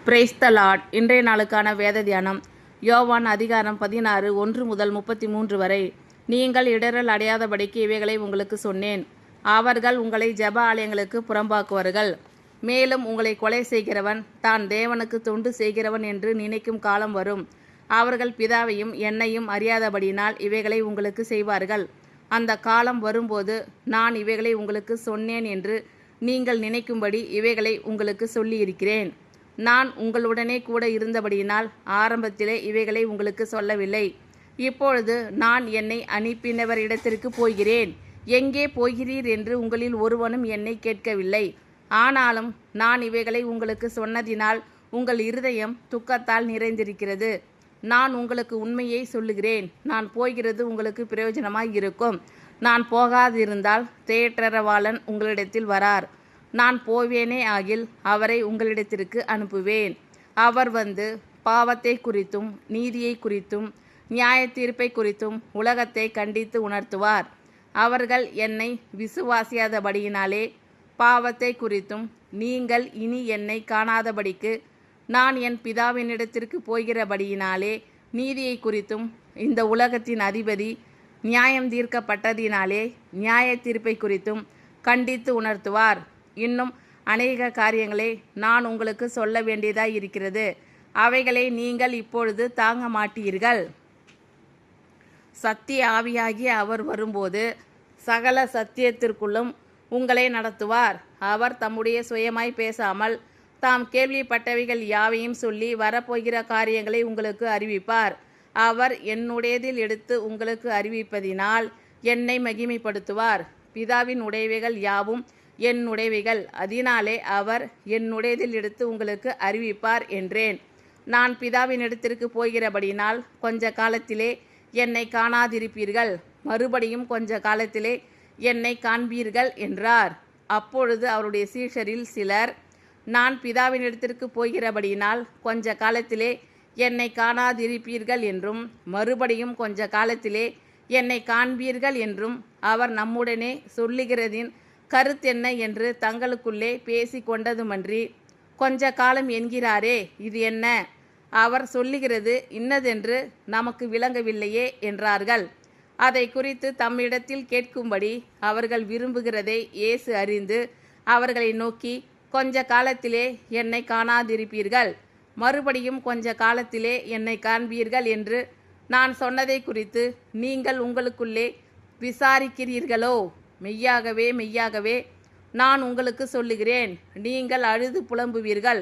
Praise the Lord. இன்றைய நாளுக்கான வேத தியானம் யோவான் அதிகாரம் 16 1 முதல் 33 வரை. நீங்கள் இடரல் அடையாதபடிக்கு இவைகளை உங்களுக்கு சொன்னேன். அவர்கள் உங்களை ஜெப ஆலயங்களுக்கு புறம்பாக்குவார்கள். மேலும் உங்களை கொலை செய்கிறவன் தான் தேவனுக்கு தொண்டு செய்கிறவன் என்று நினைக்கும் காலம் வரும். அவர்கள் பிதாவையும் என்னையும் அறியாதபடியினால் இவைகளை உங்களுக்கு செய்வார்கள். அந்த காலம் வரும்போது நான் இவைகளை உங்களுக்கு சொன்னேன் என்று நீங்கள் நினைக்கும்படி இவைகளை உங்களுக்கு சொல்லியிருக்கிறேன். நான் உங்களுடனே கூட இருந்தபடியினால் ஆரம்பத்திலே இவைகளை உங்களுக்கு சொல்லவில்லை. இப்பொழுது நான் என்னை அனுப்பினவரிடத்திற்கு போகிறேன். எங்கே போகிறீர் என்று உங்களில் ஒருவனும் என்னை கேட்கவில்லை. ஆனாலும் நான் இவைகளை உங்களுக்கு சொன்னதினால் உங்கள் இருதயம் துக்கத்தால் நிறைந்திருக்கிறது. நான் உங்களுக்கு உண்மையை சொல்லுகிறேன். நான் போகிறது உங்களுக்கு பிரயோஜனமாய் இருக்கும். நான் போகாதிருந்தால் தேற்றரவாளன் உங்களிடத்தில் வரார். நான் போவேனே ஆகில் அவரை உங்களிடத்திற்கு அனுப்புவேன். அவர் வந்து பாவத்தை குறித்தும் நீதியை குறித்தும் நியாய தீர்ப்பை குறித்தும் உலகத்தை கண்டித்து உணர்த்துவார். அவர்கள் என்னை விசுவாசியாதபடியினாலே பாவத்தை குறித்தும் நீங்கள் இனி என்னை காணாதபடிக்கு நான் என் பிதாவினிடத்திற்கு போகிறபடியினாலே நீதியை குறித்தும் இந்த உலகத்தின் அதிபதி நியாயம் தீர்க்கப்பட்டதினாலே நியாய தீர்ப்பை குறித்தும் கண்டித்து உணர்த்துவார். இன்னும் அநேக காரியங்களை நான் உங்களுக்கு சொல்ல வேண்டியதாய் இருக்கிறது. அவைகளை நீங்கள் இப்பொழுது தாங்க மாட்டீர்கள். சத்திய ஆவியாகிய அவர் வரும்போது சகல சத்தியத்திற்குள்ளும் உங்களை நடத்துவார். அவர் தம்முடைய சுயமாய் பேசாமல் தாம் கேள்விப்பட்டவைகள் யாவையும் சொல்லி வரப்போகிற காரியங்களை உங்களுக்கு அறிவிப்பார். அவர் என்னுடையதில் எடுத்து உங்களுக்கு அறிவிப்பதினால் என்னை மகிமைப்படுத்துவார். பிதாவின் உடையவைகள் யாவும் என்னுடையவைகள். அதனாலே அவர் என்னுடையதில் எடுத்து உங்களுக்கு அறிவிப்பார் என்றேன். நான் பிதாவின் இடத்திற்கு போகிறபடினால் கொஞ்ச காலத்திலே என்னை காணாதிருப்பீர்கள். மறுபடியும் கொஞ்ச காலத்திலே என்னை காண்பீர்கள் என்றார். அப்பொழுது அவருடைய சீஷரில் சிலர், நான் பிதாவின் இடத்திற்கு போகிறபடினால் கொஞ்ச காலத்திலே என்னை காணாதிருப்பீர்கள் என்றும் மறுபடியும் கொஞ்ச காலத்திலே என்னை காண்பீர்கள் என்றும் அவர் நம்முடனே சொல்லுகிறதின் கருத்தென்ன என்று தங்களுக்குள்ளே பேசி கொண்டதுமன்றி, கொஞ்ச காலம் என்கிறாரே, இது என்ன? அவர் சொல்லுகிறது இன்னதென்று நமக்கு விளங்கவில்லையே என்றார்கள். அதை குறித்து தம்மிடத்தில் கேட்கும்படி அவர்கள் விரும்புகிறதை இயேசு அறிந்து அவர்களை நோக்கி, கொஞ்ச காலத்திலே என்னை காணாதிருப்பீர்கள், மறுபடியும் கொஞ்ச காலத்திலே என்னை காண்பீர்கள் என்று நான் சொன்னதை குறித்து நீங்கள் உங்களுக்குள்ளே விசாரிக்கிறீர்களோ? மெய்யாகவே மெய்யாகவே நான் உங்களுக்கு சொல்லுகிறேன், நீங்கள் அழுது புலம்புவீர்கள்,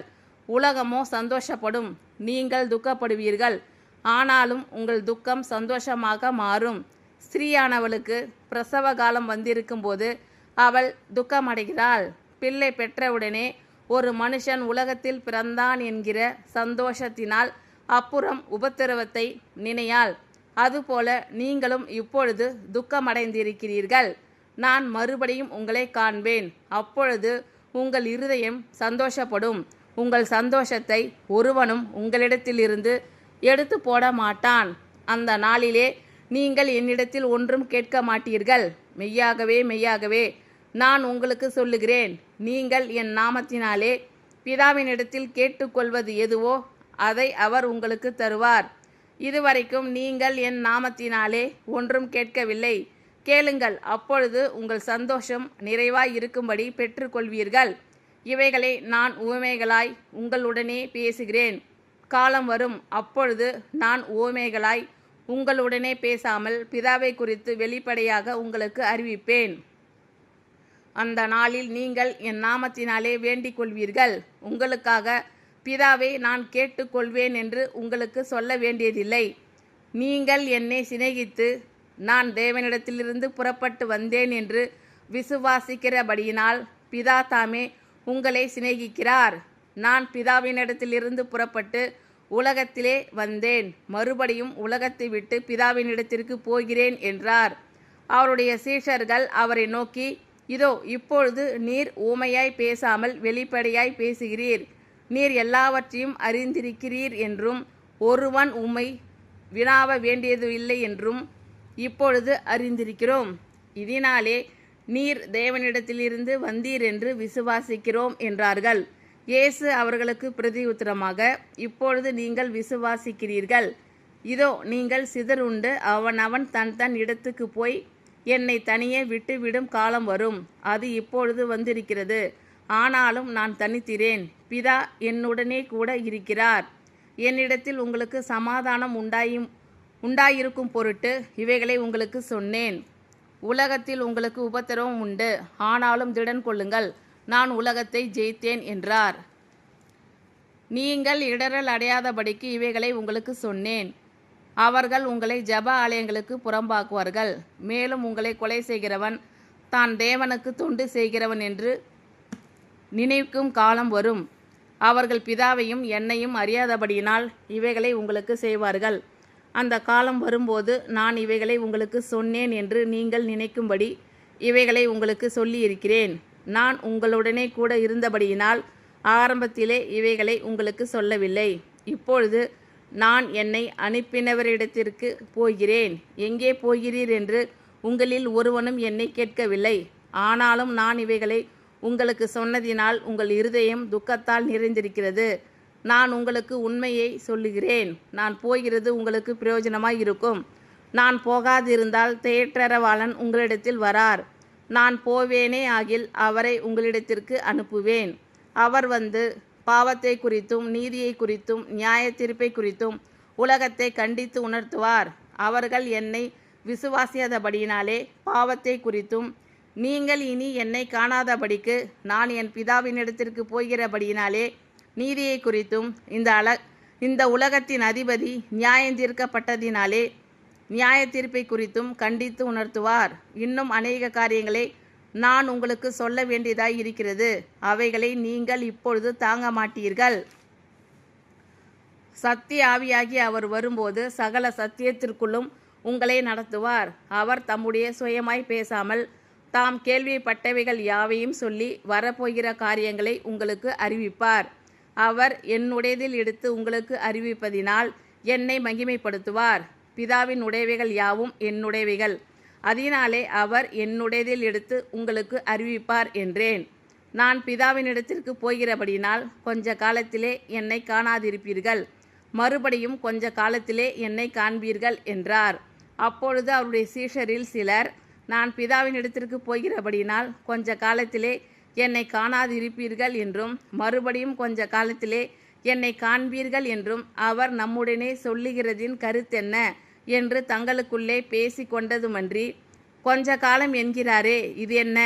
உலகமோ சந்தோஷப்படும். நீங்கள் துக்கப்படுவீர்கள், ஆனாலும் உங்கள் துக்கம் சந்தோஷமாக மாறும். ஸ்திரீயானவளுக்கு பிரசவ காலம் வந்திருக்கும்போது அவள் துக்கமடைகிறாள். பிள்ளை பெற்றவுடனே ஒரு மனுஷன் உலகத்தில் பிறந்தான் என்கிற சந்தோஷத்தினால் அப்புறம் உபத்திரவத்தை நினையாள். அதுபோல நீங்களும் இப்பொழுது துக்கமடைந்திருக்கிறீர்கள். நான் மறுபடியும் உங்களை காண்பேன். அப்பொழுது உங்கள் இருதயம் சந்தோஷப்படும். உங்கள் சந்தோஷத்தை ஒருவனும் உங்களிடத்திலிருந்து எடுத்து போட மாட்டான். அந்த நாளிலே நீங்கள் என்னிடத்தில் ஒன்றும் கேட்க மாட்டீர்கள். மெய்யாகவே மெய்யாகவே நான் உங்களுக்கு சொல்லுகிறேன், நீங்கள் என் நாமத்தினாலே பிதாவினிடத்தில் கேட்டுக்கொள்வது எதுவோ அதை அவர் உங்களுக்கு தருவார். இதுவரைக்கும் நீங்கள் என் நாமத்தினாலே ஒன்றும் கேட்கவில்லை. கேளுங்கள், அப்பொழுது உங்கள் சந்தோஷம் நிறைவாய் இருக்கும்படி பெற்றுக்கொள்வீர்கள். இவைகளை நான் உவமைகளாய் உங்களுடனே பேசுகிறேன். காலம் வரும், அப்பொழுது நான் உவமைகளாய் உங்களுடனே பேசாமல் பிதாவை குறித்து வெளிப்படையாக உங்களுக்கு அறிவிப்பேன். அந்த நாளில் நீங்கள் என் நாமத்தினாலே வேண்டிக் கொள்வீர்கள். உங்களுக்காக பிதாவை நான் கேட்டுக்கொள்வேன் என்று உங்களுக்கு சொல்ல வேண்டியதில்லை. நீங்கள் என்னை சிநேகித்து நான் தேவனிடத்திலிருந்து புறப்பட்டு வந்தேன் என்று விசுவாசிக்கிறபடியினால் பிதா தாமே உங்களை சிநேகிக்கிறார். நான் பிதாவினிடத்திலிருந்து புறப்பட்டு உலகத்திலே வந்தேன், மறுபடியும் உலகத்தை விட்டு பிதாவினிடத்திற்கு போகிறேன் என்றார். அவருடைய சீஷர்கள் அவரை நோக்கி, இதோ இப்பொழுது நீர் ஊமையாய் பேசாமல் வெளிப்படையாய் பேசுகிறீர். நீர் எல்லாவற்றையும் அறிந்திருக்கிறீர் என்றும் ஒருவன் உம்மை வினாவ வேண்டியது இல்லை என்றும் இப்பொழுது அறிந்திருக்கிறோம். இதனாலே நீர் தேவனிடத்திலிருந்து வந்தீர் என்று விசுவாசிக்கிறோம் என்றார்கள். இயேசு அவர்களுக்கு பிரதியுத்தரமாக, இப்பொழுது நீங்கள் விசுவாசிக்கிறீர்கள். இதோ நீங்கள் சிதறுண்டு அவனவன் தன் தன் இடத்துக்கு போய் என்னை தனியே விட்டுவிடும் காலம் வரும். அது இப்பொழுது வந்திருக்கிறது. ஆனாலும் நான் தனித்திரேன். பிதா என்னுடனே கூட இருக்கிறார். என்னிடத்தில் உங்களுக்கு சமாதானம் உண்டாயிருக்கும் பொருட்டு இவைகளை உங்களுக்கு சொன்னேன். உலகத்தில் உங்களுக்கு உபத்திரவம் உண்டு. ஆனாலும் திடன் கொள்ளுங்கள், நான் உலகத்தை ஜெயித்தேன் என்றார். நீங்கள் இடறல் அடையாதபடிக்கு இவைகளை உங்களுக்கு சொன்னேன். அவர்கள் உங்களை ஜெப ஆலயங்களுக்கு புறம்பாக்குவார்கள். மேலும் உங்களை கொலை செய்கிறவன் தான் தேவனுக்கு தொண்டு செய்கிறவன் என்று நினைக்கும் காலம் வரும். அவர்கள் பிதாவையும் என்னையும் அறியாதபடியினால் இவைகளை உங்களுக்கு செய்வார்கள். அந்த காலம் வரும்போது நான் இவைகளை உங்களுக்கு சொன்னேன் என்று நீங்கள் நினைக்கும்படி இவைகளை உங்களுக்கு சொல்லியிருக்கிறேன். நான் உங்களுடனே கூட இருந்தபடியினால் ஆரம்பத்திலே இவைகளை உங்களுக்கு சொல்லவில்லை. இப்பொழுது நான் என்னை அனுப்பினவரிடத்திற்கு போகிறேன். எங்கே போகிறீர் என்று உங்களில் ஒருவனும் என்னை கேட்கவில்லை. ஆனாலும் நான் இவைகளை உங்களுக்கு சொன்னதினால் உங்கள் இருதயம் துக்கத்தால் நிறைந்திருக்கிறது. நான் உங்களுக்கு உண்மையை சொல்லுகிறேன். நான் போகிறது உங்களுக்கு பிரயோஜனமாய் இருக்கும். நான் போகாதிருந்தால் தேற்றரவாளன் உங்களிடத்தில் வரார். நான் போவேனே ஆகில் அவரை உங்களிடத்திற்கு அனுப்புவேன். அவர் வந்து பாவத்தை குறித்தும் நீதியை குறித்தும் நியாய தீர்ப்பை குறித்தும் உலகத்தை கண்டித்து உணர்த்துவார். அவர்கள் என்னை விசுவாசியாதபடியினாலே பாவத்தை குறித்தும் நீங்கள் இனி என்னை காணாதபடிக்கு நான் என் பிதாவினிடத்திற்கு போகிறபடியினாலே நீதியை குறித்தும் இந்த உலகத்தின் அதிபதி நியாயம் தீர்க்கப்பட்டதினாலே நியாய தீர்ப்பை குறித்தும் கண்டித்து உணர்த்துவார். இன்னும் அநேக காரியங்களை நான் உங்களுக்கு சொல்ல வேண்டியதாய் இருக்கிறது. அவைகளை நீங்கள் இப்பொழுது தாங்க மாட்டீர்கள். சத்திய ஆவியாகி அவர் வரும்போது சகல சத்தியத்திற்குள்ளும் உங்களை நடத்துவார். அவர் தம்முடைய சுயமாய் பேசாமல் தாம் கேள்விப்பட்டவைகள் யாவையும் சொல்லி வரப்போகிற காரியங்களை உங்களுக்கு அறிவிப்பார். அவர் என்னுடையதில் எடுத்து உங்களுக்கு அறிவிப்பதினால் என்னை மகிமைப்படுத்துவார். பிதாவின் உடையவைகள் யாவும் என்னுடையவைகள். அதனாலே அவர் என்னுடையதில் எடுத்து உங்களுக்கு அறிவிப்பார் என்றேன். நான் பிதாவினிடத்திற்கு போகிறபடினால் கொஞ்ச காலத்திலே என்னை காணாதிருப்பீர்கள். மறுபடியும் கொஞ்ச காலத்திலே என்னை காண்பீர்கள் என்றார். அப்பொழுது அவருடைய சீஷரில் சிலர், நான் பிதாவினிடத்திற்கு போகிறபடினால் கொஞ்ச காலத்திலே என்னை காணாதிருப்பீர்கள் என்றும் மறுபடியும் கொஞ்ச காலத்திலே என்னை காண்பீர்கள் என்றும் அவர் நம்முடனே சொல்லுகிறதின் கருத்தென்ன என்று தங்களுக்குள்ளே பேசி கொண்டதுமன்றி, கொஞ்ச காலம் என்கிறாரே, இது என்ன?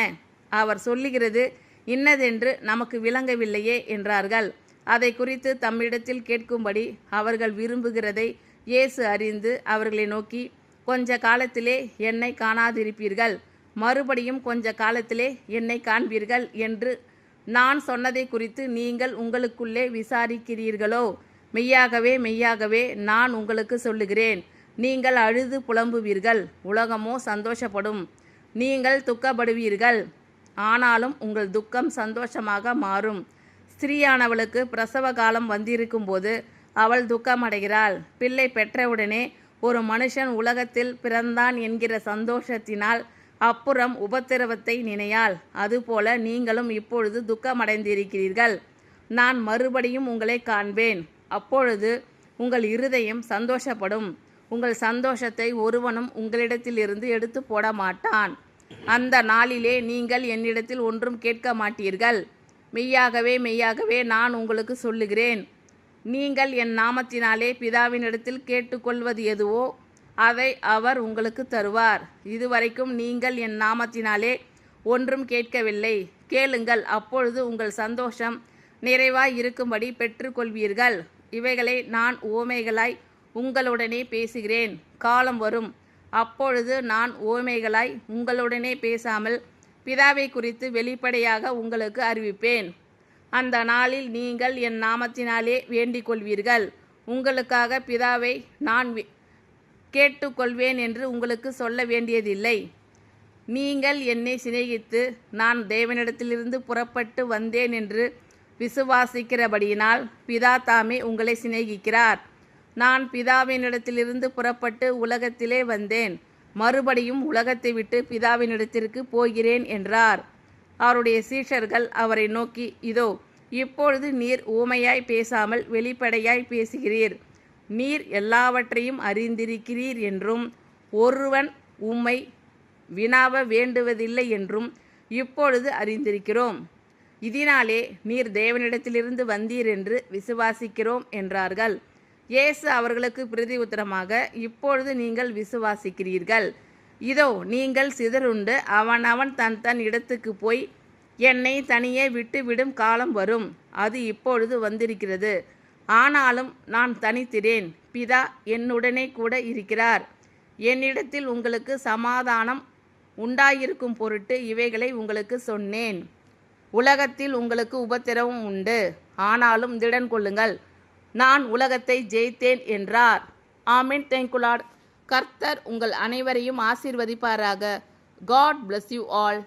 அவர் சொல்லுகிறது இன்னதென்று நமக்கு விளங்கவில்லையே என்றார்கள். அதை குறித்து தம்மிடத்தில் கேட்கும்படி அவர்கள் விரும்புகிறதை இயேசு அறிந்து அவர்களை நோக்கி, கொஞ்ச காலத்திலே என்னை காணாதிருப்பீர்கள், மறுபடியும் கொஞ்ச காலத்திலே என்னை காண்பீர்கள் என்று நான் சொன்னதை குறித்து நீங்கள் உங்களுக்குள்ளே விசாரிக்கிறீர்களோ? மெய்யாகவே மெய்யாகவே நான் உங்களுக்கு சொல்லுகிறேன், நீங்கள் அழுது புலம்புவீர்கள், உலகமோ சந்தோஷப்படும். நீங்கள் துக்கப்படுவீர்கள், ஆனாலும் உங்கள் துக்கம் சந்தோஷமாக மாறும். ஸ்திரீயானவளுக்கு பிரசவ காலம் வந்திருக்கும்போது அவள் துக்கமடைகிறாள். பிள்ளை பெற்றவுடனே ஒரு மனுஷன் உலகத்தில் பிறந்தான் என்கிற சந்தோஷத்தினால் அப்புறம் உபத்திரவத்தை நினையாள். அதுபோல நீங்களும் இப்பொழுது துக்கமடைந்திருக்கிறீர்கள். நான் மறுபடியும் உங்களை காண்பேன். அப்பொழுது உங்கள் இருதயம் சந்தோஷப்படும். உங்கள் சந்தோஷத்தை ஒருவனும் உங்களிடத்திலிருந்து எடுத்து போட மாட்டான். அந்த நாளிலே நீங்கள் என்னிடத்தில் ஒன்றும் கேட்க மாட்டீர்கள். மெய்யாகவே மெய்யாகவே நான் உங்களுக்கு சொல்லுகிறேன், நீங்கள் என் நாமத்தினாலே பிதாவினிடத்தில் கேட்டுக்கொள்வது எதுவோ அதை அவர் உங்களுக்கு தருவார். இதுவரைக்கும் நீங்கள் என் நாமத்தினாலே ஒன்றும் கேட்கவில்லை. கேளுங்கள், அப்பொழுது உங்கள் சந்தோஷம் நிறைவாய் இருக்கும்படி பெற்றுக்கொள்வீர்கள். இவைகளை நான் உவமைகளாய் உங்களுடனே பேசுகிறேன். காலம் வரும், அப்பொழுது நான் உவமைகளாய் உங்களுடனே பேசாமல் பிதாவை குறித்து வெளிப்படையாக உங்களுக்கு அறிவிப்பேன். அந்த நாளில் நீங்கள் என் நாமத்தினாலே வேண்டிக் கொள்வீர்கள். உங்களுக்காக பிதாவை நான் கேட்டுக்கொள்வேன் என்று உங்களுக்கு சொல்ல வேண்டியதில்லை. நீங்கள் என்னை சிநேகித்து நான் தேவனிடத்திலிருந்து புறப்பட்டு வந்தேன் என்று விசுவாசிக்கிறபடியினால் பிதா தாமே உங்களை சிநேகிக்கிறார். நான் பிதாவினிடத்திலிருந்து புறப்பட்டு உலகத்திலே வந்தேன், மறுபடியும் உலகத்தை விட்டு பிதாவினிடத்திற்கு போகிறேன் என்றார். அவருடைய சீஷர்கள் அவரை நோக்கி, இதோ இப்பொழுது நீர் ஊமையாய் பேசாமல் வெளிப்படையாய் பேசுகிறீர். நீர் எல்லாவற்றையும் அறிந்திருக்கிறீர் என்றும் ஒருவன் உம்மை வினாவ வேண்டுவதில்லை என்றும் இப்பொழுது அறிந்திருக்கிறோம். இதனாலே நீர் தேவனிடத்திலிருந்து வந்தீர் என்று விசுவாசிக்கிறோம் என்றார்கள். இயேசு அவர்களுக்கு பிரதி உத்தரமாக, இப்பொழுது நீங்கள் விசுவாசிக்கிறீர்கள். இதோ நீங்கள் சிதறுண்டு அவனவன் தன் தன் இடத்துக்கு போய் என்னை தனியே விட்டுவிடும் காலம் வரும். அது இப்பொழுது வந்திருக்கிறது. ஆனாலும் நான் தனித்திரேன், பிதா என்னுடனே கூட இருக்கிறார். என்னிடத்தில் உங்களுக்கு சமாதானம் உண்டாயிருக்கும் பொருட்டு இவைகளை உங்களுக்கு சொன்னேன். உலகத்தில் உங்களுக்கு உபத்திரவம் உண்டு, ஆனாலும் திடன் கொள்ளுங்கள், நான் உலகத்தை ஜெயித்தேன் என்றார். ஆமென். Thank you Lord. கர்த்தர் உங்கள் அனைவரையும் ஆசீர்வதிப்பாராக. God bless you all.